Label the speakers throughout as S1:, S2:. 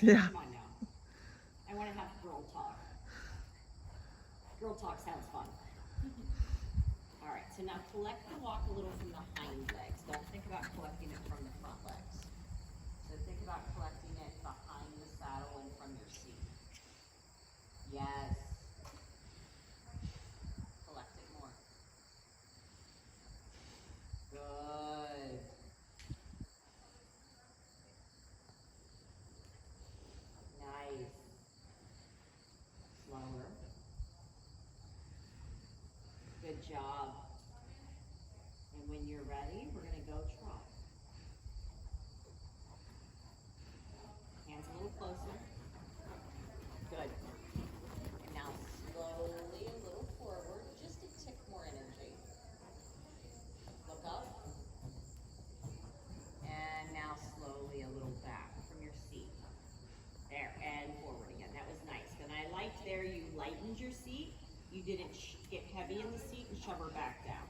S1: Yeah.
S2: Come on now. I want to have girl talk. Girl talk sounds fun. All right, so now collect the walk a little from the hind legs. Don't think about collecting it from the front legs. So think about collecting it behind the saddle and from your seat. Yes. Collect it more. Good. Nice. Slower. Good job. And when you're ready, we're going to go trot. Hands a little closer. Good. And now slowly a little forward, just a tick more energy. Look up. And now slowly a little back from your seat. There, and forward again. That was nice. And I liked there you lightened your seat. You didn't get heavy in the seat and shove her back down.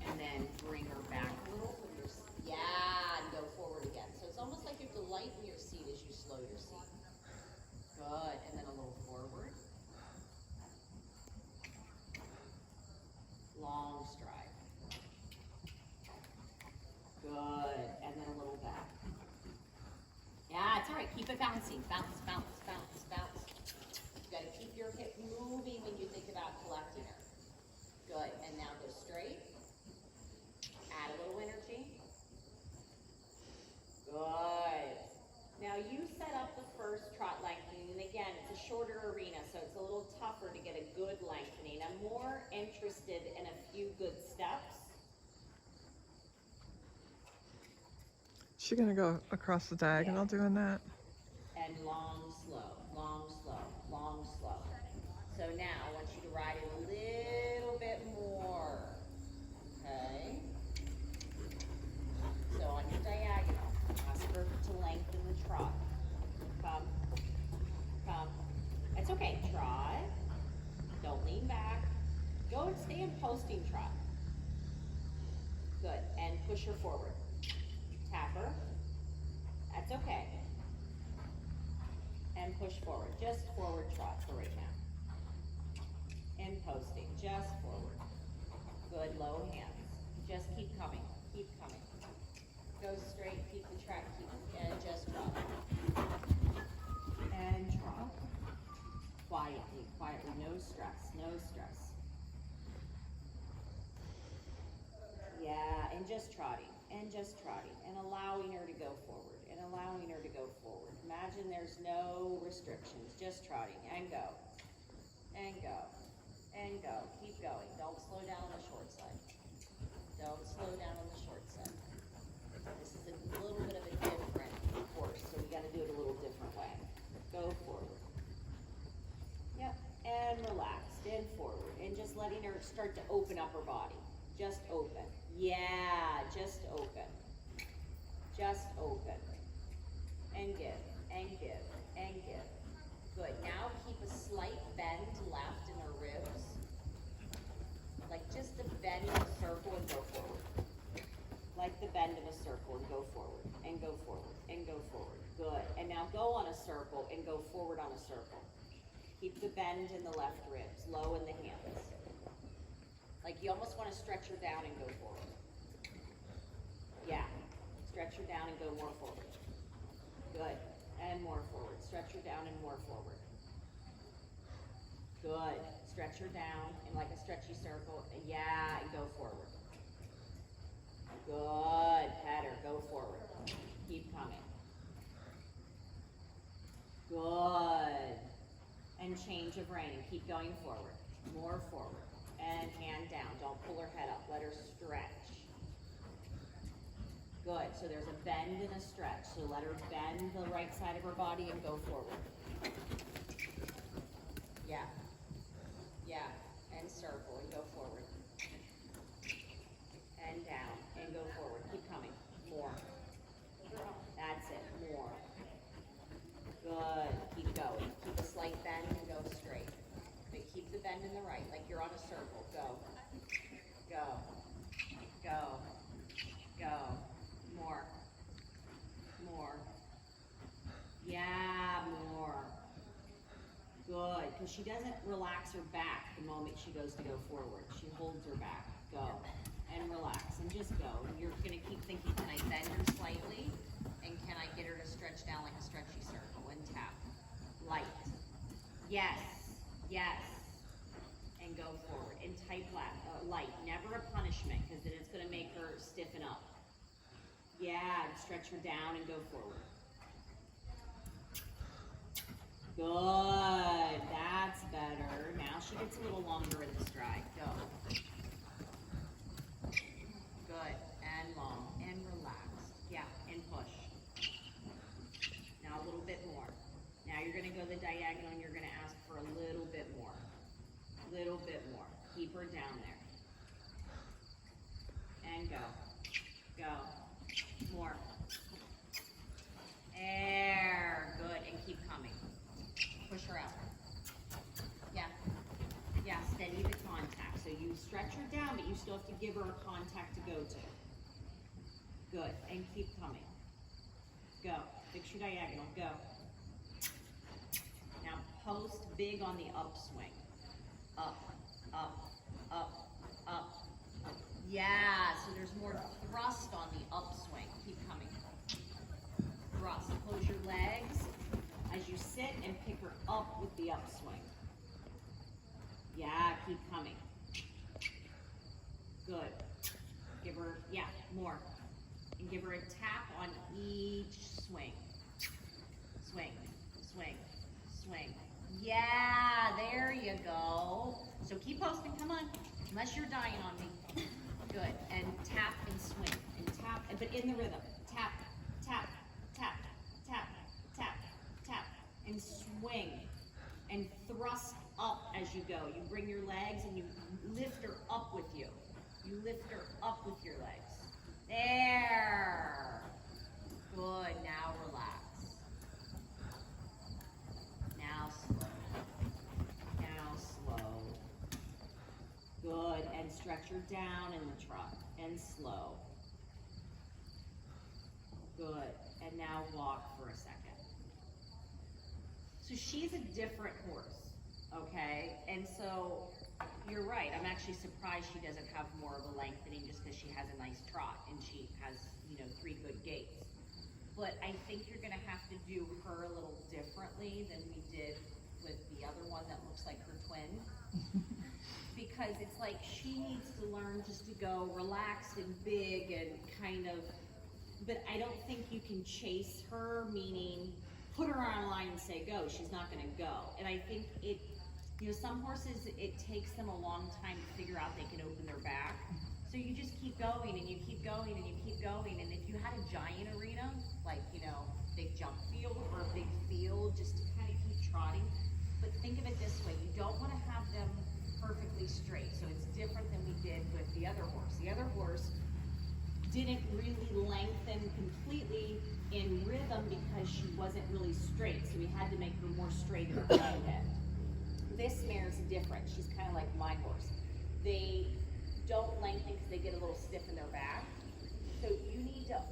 S2: And then bring her back a little from your seat. Yeah, and go forward again. So it's almost like you have to lighten your seat as you slow your seat. Good, and then a little forward. Long stride. Good, and then a little back. Yeah, it's all right. Keep it bouncing. Bounce, bounce, bounce, bounce. You got to keep your hip moving when you think about collecting her. Good, and now go straight. Add a little energy. Good. Now you set up the first trot lengthening, and again, it's a shorter arena, so it's a little tougher to get a good lengthening. I'm more interested in a few good steps.
S1: She's gonna go across the diagonal doing that.
S2: And long, slow, long, slow, long, slow. So now I want you to ride it a little bit more. Okay. So on your diagonal, ask her to lengthen the trot. Come, come. It's okay. Trot. Don't lean back. Go and stay in posting trot. Good. And push her forward. Tap her. That's okay. And push forward. Just forward trot for right now. And posting. Just forward. Good. Low hands. Just keep coming. Keep coming. Go straight. Keep the track. Keep and just trot. And trot. Quietly. Quietly. No stress. No stress. Yeah. And just trotting. And just trotting. And allowing her to go forward. And allowing her to go forward. Imagine there's no restrictions. Just trotting. And go. And go. And go. Keep going. Don't slow down on the short side. Don't slow down on the short side. This is a little bit of a different course, so we got to do it a little different way. Go forward. Yep. And relaxed. And forward. And just letting her start to open up her body. Just open. Yeah. Just open. Just open. And give. And give. And give. Good. Now keep a slight bend left in her ribs. Like just a bend in a circle and go forward. Like the bend of a circle and go forward. And go forward. And go forward. Good. And now go on a circle and go forward on a circle. Keep the bend in the left ribs. Low in the hands. Like you almost want to stretch her down and go forward. Yeah. Stretch her down and go more forward. Good. And more forward. Stretch her down and more forward. Good. Stretch her down in like a stretchy circle. Yeah, and go forward. Good. Pet her. Go forward. Keep coming. Good. And change of rein and keep going forward. More forward. And hand down. Don't pull her head up. Let her stretch. Good. So there's a bend and a stretch. So let her bend the right side of her body and go forward. Yeah. Yeah. And circle and go forward. And down and go forward. Keep coming. More. That's it. More. Good. Keep going. Keep a slight bend and go straight. But keep the bend in the right, like you're on a circle. Go. Go. Go. Go. More. More. she doesn't relax her back the moment she goes to go forward. She holds her back. Go. And relax. And just go. And you're going to keep thinking, can I bend her slightly? And can I get her to stretch down like a stretchy circle? And tap. Light. Yes. Yes. And go forward. And tight light. Never a punishment, because then it's going to make her stiffen up. Yeah. And stretch her down and go forward. Good. That's better. Now she gets a little longer in the stride. Go. Good. And long. And relaxed. Yeah. And push. Now a little bit more. Now you're going to go the diagonal and you're going to ask for a little bit more. Little bit more. Keep her down there. And go. Go. More. There. Good. And keep coming. Push her out. Yeah. Yeah, steady the contact. So you stretch her down, but you still have to give her a contact to go to. Good. And keep coming. Go. Fix your diagonal. Go. Now post big on the upswing. Up, up, up, up. Yeah, so there's more thrust on the upswing. Keep coming. Thrust. Close your legs as you sit and pick her up with the upswing. Yeah, keep coming. Good. Give her, yeah, more. And give her a tap on each swing. Swing, swing, swing. Yeah, there you go. So keep posting, come on. Unless you're dying on me. Good. And tap and swing. And tap, but in the rhythm. Tap, tap, tap, tap, tap, tap. And swing. And thrust up as you go. You bring your legs and you lift her up with you. You lift her up with your legs. There. Good. Now relax. Now slow. Now slow. Good. And stretch her down in the trot. And slow. Good. And now walk for a second. So she's a different horse, okay? And so you're right. I'm actually surprised she doesn't have more of a lengthening just because she has a nice trot and she has, 3 good gaits. But I think you're going to have to do her a little differently than we did with the other one that looks like her twin. Because it's like she needs to learn just to go relaxed and big and kind of, but I don't think you can chase her, meaning put her on a line and say go. She's not going to go. And I think some horses, it takes them a long time to figure out they can open their back. So you just keep going and you keep going and you keep going. And if you had a giant arena, like, big jump field or a big field, just to kind of keep trotting. But think of it this way. You don't want to have them perfectly straight. So it's different than we did with the other horse. The other horse didn't really lengthen completely in rhythm because she wasn't really straight. So we had to make her more straight in the front end. This mare's different. She's kind of like my horse. They don't lengthen because they get a little stiff in their back. So you need to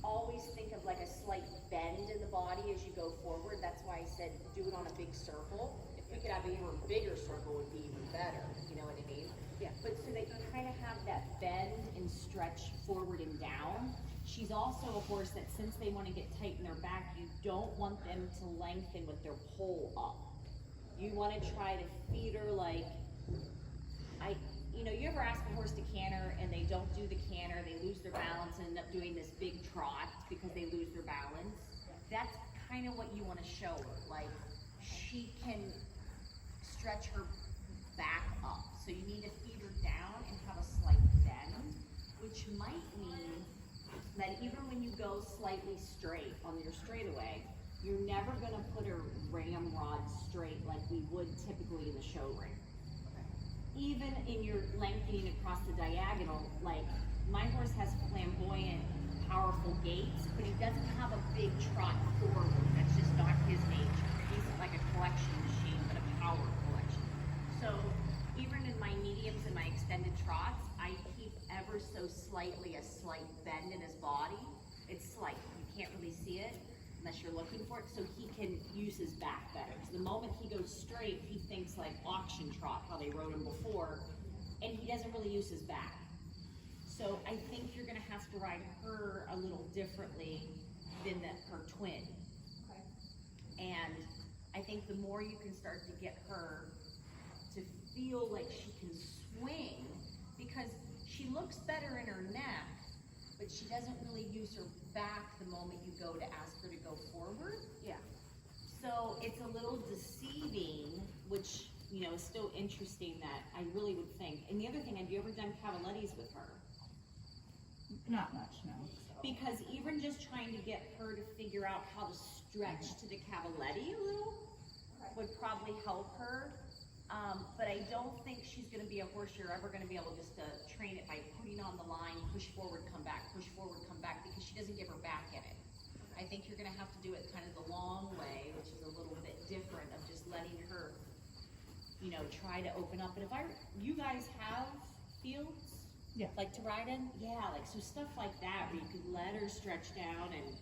S2: always think of like a slight bend in the body as you go forward. That's why I said do it on a big circle. If we could have an even bigger circle, it would be even better. You know what I mean? Yeah. But so that you kind of have that bend and stretch forward and down. She's also a horse that since they want to get tight in their back, you don't want them to lengthen with their pole up. You want to try to feed her like, you ever ask a horse to canter and they don't do the canter, they lose their balance and end up doing this big trot because they lose their balance? That's kind of what you want to show her. Like, she can stretch her back up. So you need to feed her down and have a slight bend, which might mean that even when you go slightly straight on your straightaway, you're never going to put her ramrod straight like we would typically in the show ring. Even in your lengthening across the diagonal, like my horse has flamboyant, powerful gaits, but he doesn't have a big trot forward. That's just not his nature. He's like a collection machine, but a power collection. So even in my mediums and my extended trots, I keep ever so slightly a slight bend in his body. It's slight, you can't really see it. unless you're looking for it, so he can use his back better. So the moment he goes straight, he thinks like auction trot, how they rode him before, and he doesn't really use his back. So I think you're gonna have to ride her a little differently than her twin. Okay. And I think the more you can start to get her to feel like she can swing, because she looks better in her neck, but she doesn't really use her back the moment you go to ask her to go forward. Yeah. So it's a little deceiving, which, you know, is still interesting that I really would think. And the other thing, have you ever done cavalettis with her?
S3: Not much, no.
S2: Because even just trying to get her to figure out how to stretch to the cavaletti a little would probably help her. But I don't think she's going to be a horse you're ever going to be able just to train it by putting on the line, push forward, come back, because she doesn't give her back in it. I think you're going to have to do it kind of the long way, which is a little bit different of just letting her, you know, try to open up. But if you guys have fields,
S3: yeah,
S2: like to ride in, yeah, like so stuff like that where you could let her stretch down and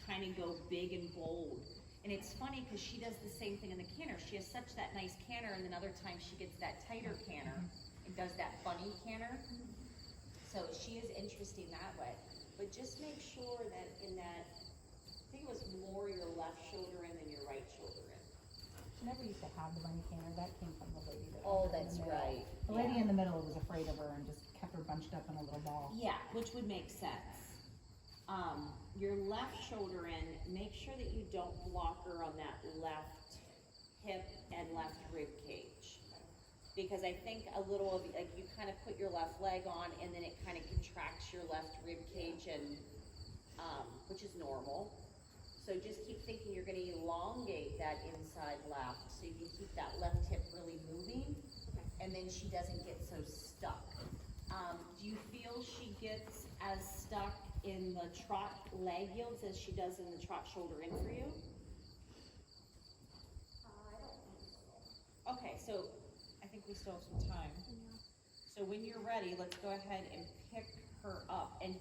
S2: kind of go big and bold. And it's funny because she does the same thing in the canter. She has such that nice canter, and then other times she gets that tighter canter and does that bunny canter. So she is interesting that way. But just make sure that in that, I think it was more your left shoulder in than your right shoulder in.
S3: She never used to have the bunny canter. That came from the lady that
S2: Oh,
S3: was in
S2: that's
S3: the middle.
S2: right.
S3: The lady in the middle was afraid of her and just kept her bunched up in a little ball.
S2: Yeah, which would make sense. Your left shoulder in, make sure that you don't block her on that left hip and left rib cage. Because I think a little of, like, you kind of put your left leg on and then it kind of contracts your left rib cage, and which is normal. So just keep thinking you're gonna elongate that inside left so you can keep that left hip really moving, and then she doesn't get so stuck. Do you feel she gets as stuck in the trot leg yields as she does in the trot shoulder in for you?
S4: I don't think so.
S2: Okay, so I think we still have some time. So when you're ready, let's go ahead and pick her up. And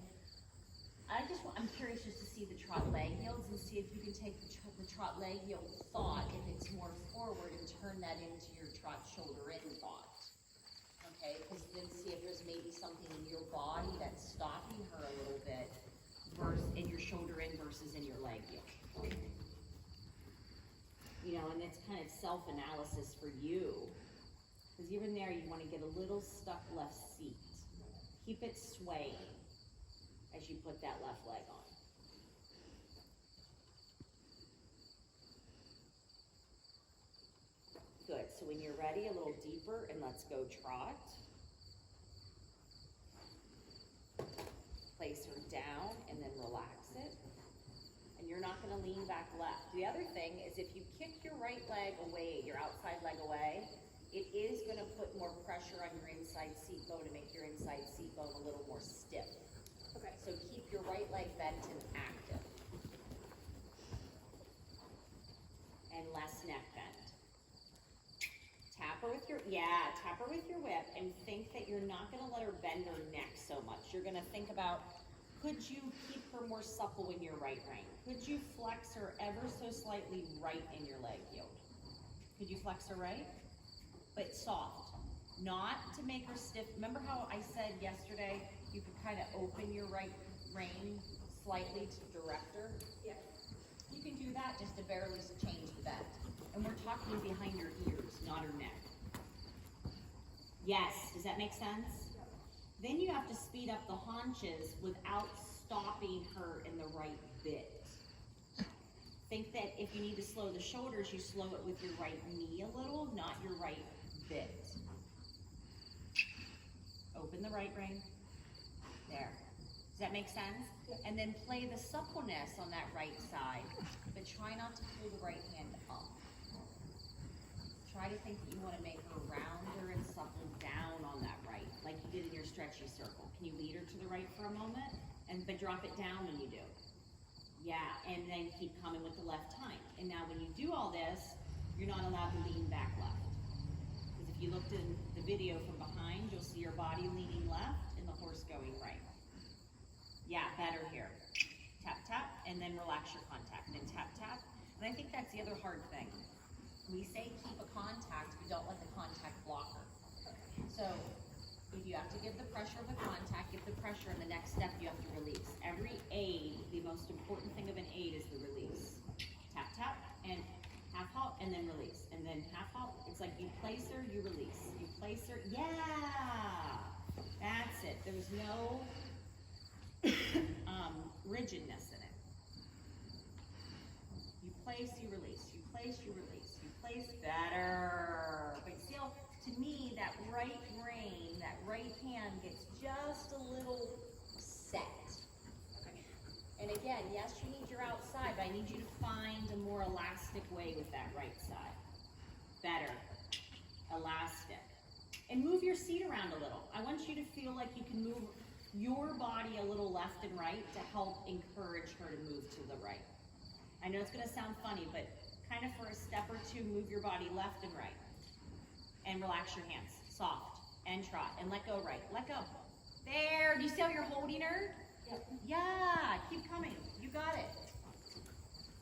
S2: I'm curious just to see the trot leg yields and see if you can take the trot leg yield thought, if it's more forward, and turn that into your trot shoulder in thought. Okay, because then see if there's maybe something in your body that's stopping her a little bit, versus in your shoulder in versus in your leg yield. You know, and it's kind of self-analysis for you. Because even there, you want to get a little stuck left seat. Keep it swaying as you put that left leg on. Good, so when you're ready, a little deeper, and let's go trot. Place her down and then relax it. And you're not gonna lean back left. The other thing is if you kick your right leg away, your outside leg away, it is gonna put more pressure on your inside seat bone to make your inside seat bone a little more stiff.
S4: Okay.
S2: So keep your right leg bent and active. And less neck bend. Tap her with your whip, and think that you're not gonna let her bend her neck so much. You're gonna think about, could you keep her more supple in your right rein? Could you flex her ever so slightly right in your leg yield? Could you flex her right? But soft, not to make her stiff. Remember how I said yesterday, you could kind of open your right rein slightly to direct her?
S4: Yeah.
S2: You can do that just to barely change the bend. And we're talking behind her ears, not her neck. Yes, does that make sense?
S4: Yeah.
S2: Then you have to speed up the haunches without stopping her in the right bit. Think that if you need to slow the shoulders, you slow it with your right knee a little, not your right bit. Open the right rein. There. Does that make sense?
S4: Yeah.
S2: And then play the suppleness on that right side, but try not to pull the right hand up. Try to think that you want to make her rounder and supple down on that right, like you did in your stretchy circle. Can you lead her to the right for a moment? But drop it down when you do. Yeah, and then keep coming with the left hind. And now when you do all this, you're not allowed to lean back left. Because if you looked in the video from behind, you'll see your body leaning left and the horse going right. Yeah, better here. Tap, tap, and then relax your contact, and tap, tap. And I think that's the other hard thing. We say keep a contact, we don't let the contact block her. So if you have to give the pressure of the contact, give the pressure, and the next step you have to release. Every aid, the most important thing of an aid is the release. Tap, tap, and half hop, and then release. And then half hop, it's like you place her, you release. You place her, yeah! That's it. There's no rigidness in it. You place, you release. You place, you release. You place, better. But still, to me, that right brain, that right hand gets just a little set. Okay. And again, yes, you need your outside, but I need you to find a more elastic way with that right side. Better. Elastic. And move your seat around a little. I want you to feel like you can move your body a little left and right to help encourage her to move to the right. I know it's going to sound funny, but kind of for a step or two, move your body left and right. And relax your hands. Soft. And trot. And let go right. Let go. There. Do you see how you're holding her?
S4: Yep.
S2: Yeah. Keep coming. You got it.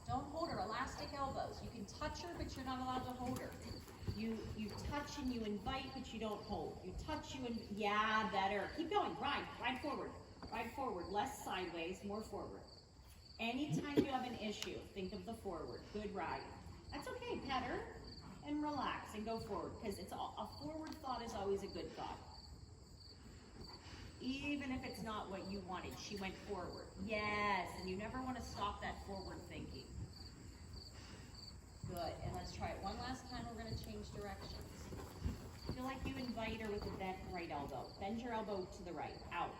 S2: Don't hold her. Elastic elbows. You can touch her, but you're not allowed to hold her. You touch and you invite, but you don't hold. You touch, you and yeah, better. Keep going. Ride forward. Ride forward. Less sideways, more forward. Anytime you have an issue, think of the forward. Good ride. That's okay. Pet her and relax and go forward, because it's all, a forward thought is always a good thought. Even if it's not what you wanted, she went forward. Yes, and you never want to stop that forward thinking. Good, and let's try it one last time. We're going to change directions. Feel like you invite her with a bent right elbow. Bend your elbow to the right, out.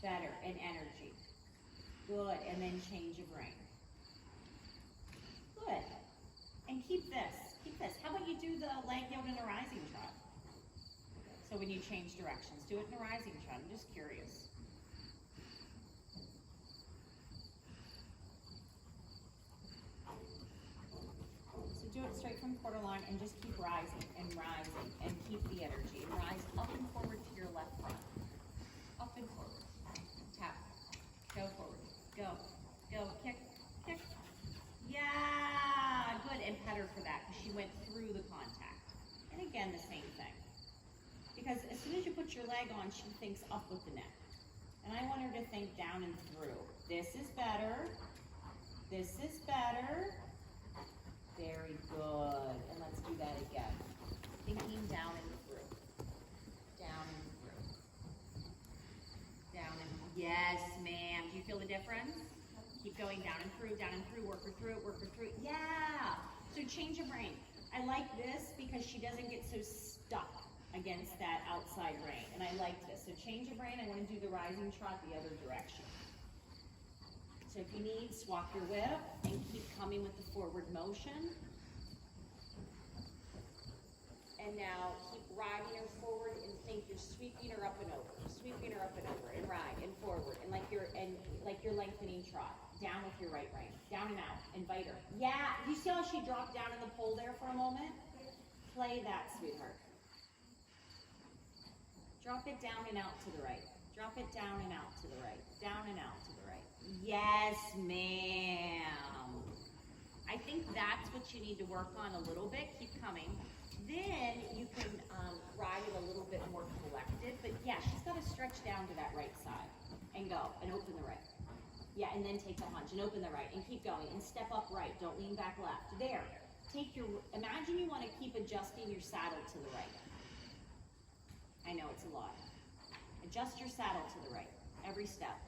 S2: Better, and energy. Good, and then change of brain. Good, and keep this. How about you do the leg yoga in a rising trot? So when you change directions, do it in a rising trot. I'm just curious. Do it straight from quarter line and just keep rising and keep the energy and rise up and forward to your left front. Up and forward. Tap. Go forward. Go. Kick. Yeah. Good. And pet her for that because she went through the contact. And again, the same thing. Because as soon as you put your leg on, she thinks up with the neck. And I want her to think down and through. This is better. This is better. Very good. And let's do that again. Thinking down and through. Down and through. Down and through. Yes, ma'am. Do you feel the difference? Keep going down and through, work her through it. Yeah. So change your brain. I like this because she doesn't get so stuck against that outside brain. And I like this. So change your brain. I want to do the rising trot the other direction. So if you need, swap your whip and keep coming with the forward motion. And now keep riding her forward and think you're sweeping her up and over, and ride and forward, and like you're lengthening trot. Down with your right rein, down and out, invite her. Yeah, you see how she dropped down in the pole there for a moment? Play that, sweetheart. Drop it down and out to the right. Drop it down and out to the right. Down and out to the right. Yes, ma'am. I think that's what you need to work on a little bit. Keep coming. Then you can ride it a little bit more collected. But yeah, she's got to stretch down to that right side and go and open the right. Yeah, and then take the hunch and open the right and keep going and step up right. Don't lean back left. There. Imagine you want to keep adjusting your saddle to the right. I know it's a lot. Adjust your saddle to the right. Every step.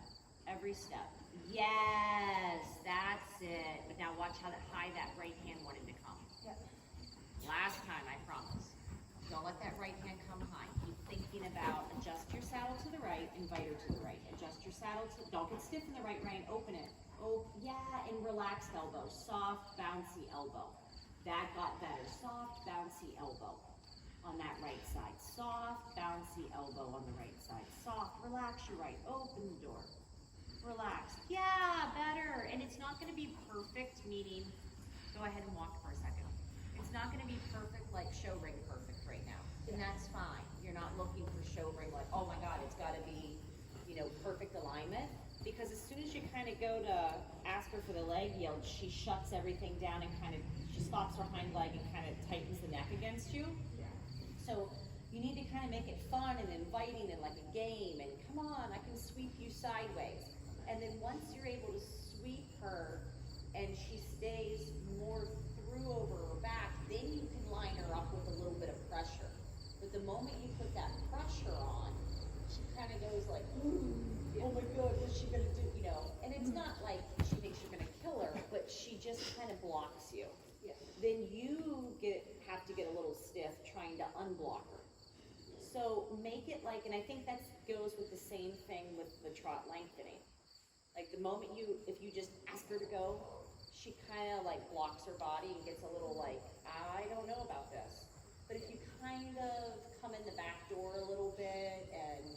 S2: Yes, that's it. But now watch how high that right hand wanted to come.
S4: Yep.
S2: Last time, I promise. Don't let that right hand come high. Keep thinking about adjust your saddle to the right, invite her to the right. Adjust your saddle don't get stiff in the right rein, open it. Oh, yeah, and relaxed elbow. Soft, bouncy elbow. That got better. Soft, bouncy elbow on that right side. Soft, bouncy elbow on the right side. Soft, relax your right, open the door. Relax. Yeah, better. And it's not going to be perfect, meaning, go ahead and walk for a second. It's not going to be perfect like show ring perfect right now. And that's fine. You're not looking for show ring like, oh my God, it's got to be, perfect alignment. Because as soon as you kind of go to ask her for the leg yield, she shuts everything down and kind of, she stops her hind leg and kind of tightens the neck against you. So you need to kind of make it fun and inviting and like a game and come on, I can sweep you sideways. And then once you're able to sweep her and she stays more through over her back, then you can line her up with a little bit of pressure. But the moment you put that pressure on, she kind of goes like, ooh, oh my God, what's she gonna do? You know, and it's not like she thinks you're gonna kill her, but she just kind of blocks you.
S4: Yeah.
S2: Then you have to get a little stiff trying to unblock her. So make it like, and I think that goes with the same thing with the trot lengthening. Like the moment if you just ask her to go, she kind of like blocks her body and gets a little like, I don't know about this. But if you kind of come in the back door a little bit and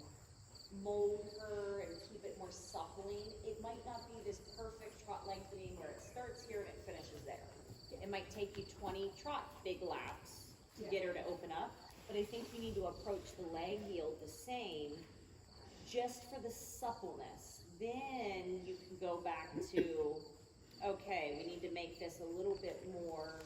S2: mold her and keep it more suppling, it might not be this perfect trot lengthening where it starts here and it finishes there. It might take you 20 big laps to get her to open up. But I think you need to approach the leg yield the same, just for the suppleness. Then you can go back to, okay, we need to make this a little bit more